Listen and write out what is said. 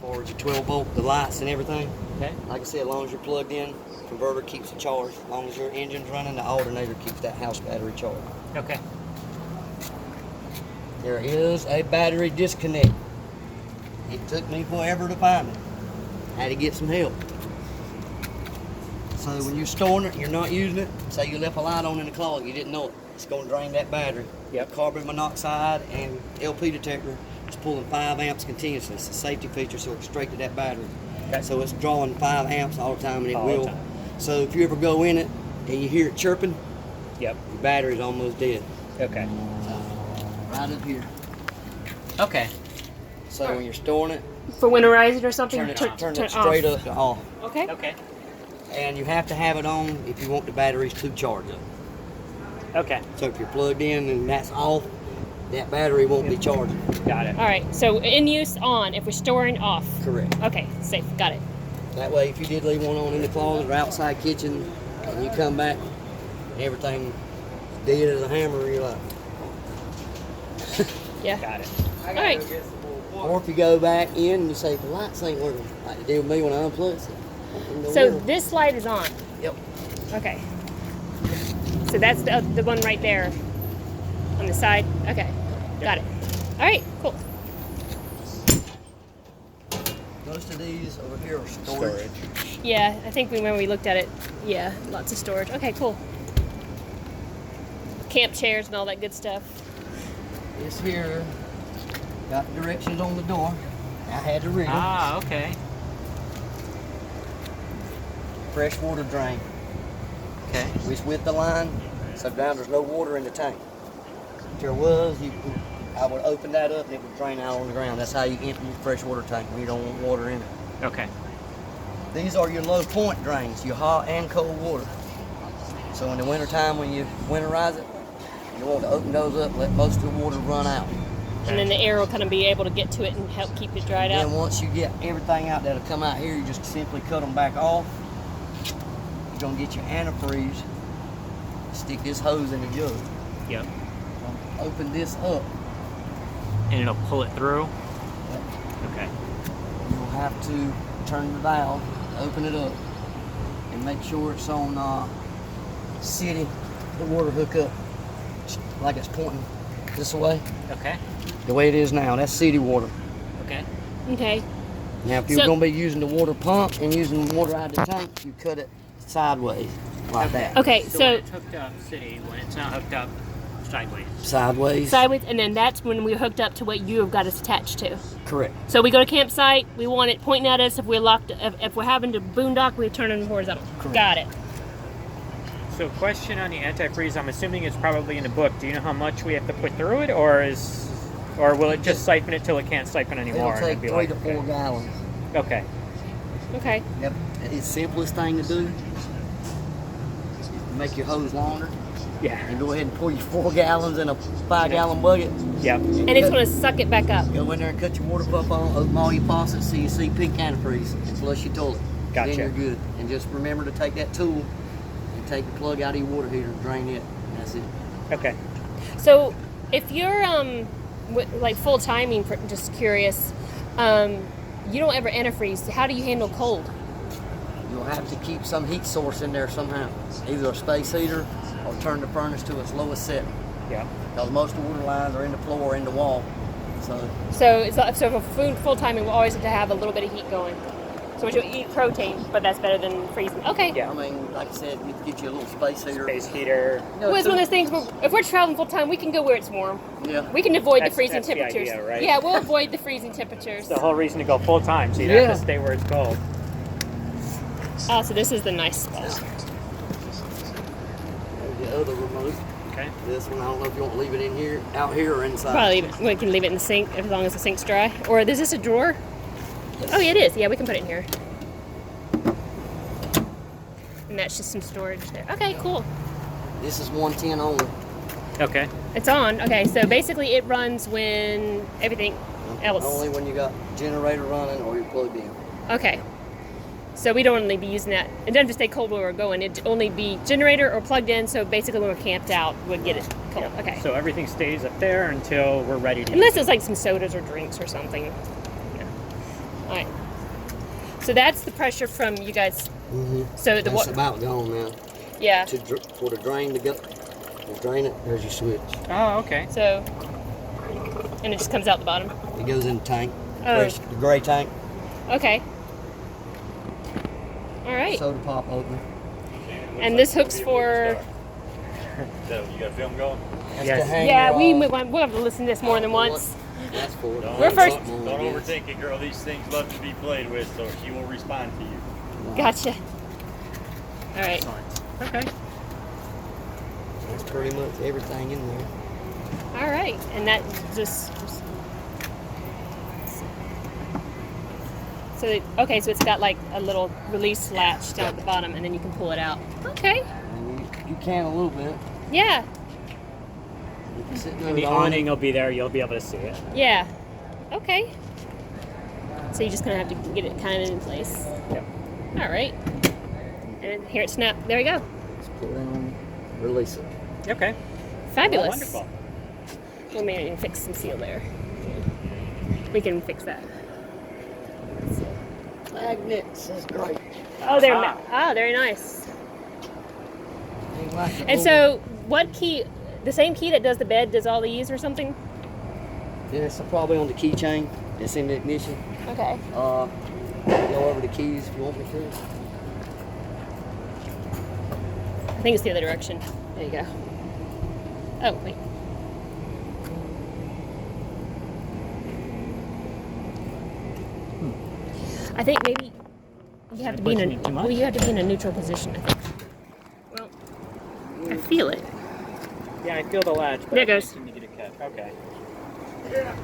far as your 12 volt, the lights and everything. Okay. Like I said, as long as you're plugged in, converter keeps it charged. As long as your engine's running, the alternator keeps that house battery charged. Okay. There is a battery disconnect. It took me forever to find it. Had to get some help. So when you're storing it, you're not using it. Say you left a light on in the closet, you didn't know it. It's going to drain that battery. Yep. Carbon monoxide and LP detector is pulling 5 amps continuously. It's a safety feature, so it's straight to that battery. Okay. So it's drawing 5 amps all the time, and it All the will. time. So if you ever go in it and you hear it chirping, Yep. your battery's almost dead. Okay. Right up here. Okay. So when you're storing it, For winterizing or something? turn it off. straight up to off. Okay. Okay. And you have to have it on if you want the batteries to charge up. Okay. So if you're plugged in and that's off, that battery won't be charging. Got it. All right. So in use on. If we're storing off. Correct. Okay. Safe. Got it. That way, if you did leave one on in the closet or outside kitchen, and you come back, and everything dead as a hammer, you're like. Yeah. Got it. All right. Or if you go back in and you say the lights ain't working, like they did with me when I unplugged it. So this light is on. Yep. Okay. So that's the one right there on the side. Okay. Got it. All right. Cool. Most of these over here are storage. Yeah. I think when we looked at it, yeah, lots of storage. Okay. Cool. Camp chairs and all that good stuff. This here got directions on the door. I had to read them. Ah, okay. Fresh water drain. Okay. It's with the line, so down there's no water in the tank. If there was, I would open that up and it would drain out on the ground. That's how you empty your fresh water tank when you don't want water in it. Okay. These are your low point drains, your hot and cold water. So in the wintertime when you winterize it, you want to open those up, let most of the water run out. And then the air will kind of be able to get to it and help keep it dried Then out. once you get everything out that'll come out here, you just simply cut them back off. You're gonna get your antifreeze, stick this hose in the jug. Yep. Open this up. And it'll pull it through? Okay. You'll have to turn the valve, open it up, and make sure it's on city, the water hookup, like it's pointing this way. Okay. The way it is now, that's city water. Okay. Okay. Now, if you're So- going to be using the water pump and using the water out of the tank, you cut it sideways, like that. Okay. When So it's hooked up city, when it's not hooked up sideways. Sideways. sideways, and then that's when we're hooked up to what you have got us attached to. Correct. So we go to campsite, we want it pointing at us. If we're locked, if we're having to boondock, we turn it horizontal. Correct. Got it. So question on the antifreeze, I'm assuming it's probably in the book. Do you know how much we have to put through it, or will it just siphon it till it can't siphon anymore? It'll and take it'd be 3 to 4 gallons. Okay. Okay. Yep. It's the simplest thing to do. Make your hose longer Yeah. and go ahead and pour your 4 gallons in a 5-gallon bucket. Yep. And it's going to suck it back up. Go in there and cut your water pump on, open all your faucets so you see pink antifreeze and flush your toilet. Gotcha. Then you're good. And just remember to take that tool and take the plug out of your water heater and drain it. And that's it. Okay. So if you're like full timing, just curious, you don't ever antifreeze. How do you handle cold? You'll have to keep some heat source in there somehow. Either a space heater or turn the furnace to its lowest setting. Yeah. Because most of the water lines are in the floor or in the wall. So for full timing, we always have to have a little bit of heat going. So you'll eat protein, but that's better than freezing. Okay. Yeah. I mean, like I said, you can get you a little space heater. Space heater. Well, it's one of those things where if we're traveling full time, we can go where it's warm. Yeah. We can avoid That's- the freezing that's the temperatures. idea, right? Yeah, we'll avoid the freezing temperatures. The whole reason to go full time, so you'd Yeah. have to stay where it's cold. Oh, so this is the nice spot. There's the other remote. Okay. This one, I don't know if you want to leave it in here, out here, or inside. Probably we can leave it in the sink as long as the sink's dry. Or is this a drawer? Oh, yeah, it is. Yeah, we can put it in here. And that's just some storage there. Okay, cool. This is 110 only. Okay. It's on. Okay, so basically it runs when everything else. Only when you got generator running or you're plugged in. Okay. So we don't only be using that. It doesn't just stay cold when we're going. It'd only be generator or plugged in. So basically when we're camped out, we'd get it cold. Yeah. Okay. So everything stays up there until we're ready to Unless use it's like some sodas or drinks or something. Yeah. All right. So that's the pressure from you guys. So the That's water. about gone now. Yeah. For the drain to go, to drain it, there's your switch. Oh, okay. So, and it just comes out the bottom. It goes in the tank, Oh. the gray tank. Okay. All right. Soda pop opener. And this hook's for. So you got film going? That's Yes. to hang Yeah, your, we'll have to listen to this more than once. That's for. We're first- Don't overthink it, girl. These things love to be played with, so she will respond to you. Gotcha. All right. Excellent. Okay. That's pretty much everything in there. All right. And that just. So okay, so it's got like a little release latch down at the bottom, and then you can pull it out. Okay. And you can a little bit. Yeah. You can sit there And the with on awning will be there. You'll be able to see it. Yeah. Okay. So you just kind of have to get it kind of in place. Yep. All right. And here it snap. There we go. Just pull it on, release it. Okay. Fabulous. Wonderful. Well, maybe we can fix some seal there. We can fix that. Magnets is great. Oh, very nice. Ain't like the And old- so, what key? The same key that does the bed does all these or something? Yeah, it's probably on the keychain. It's in the ignition. Okay. Go over the keys if you want me to. I think it's the other direction. There you go. Oh, wait. I think maybe you have to be in pushing it too much? well, you have to be in a neutral position, I think. Well, I feel it. Yeah, I feel the latch. But There it I goes. seem to get a cut. Okay. Yeah.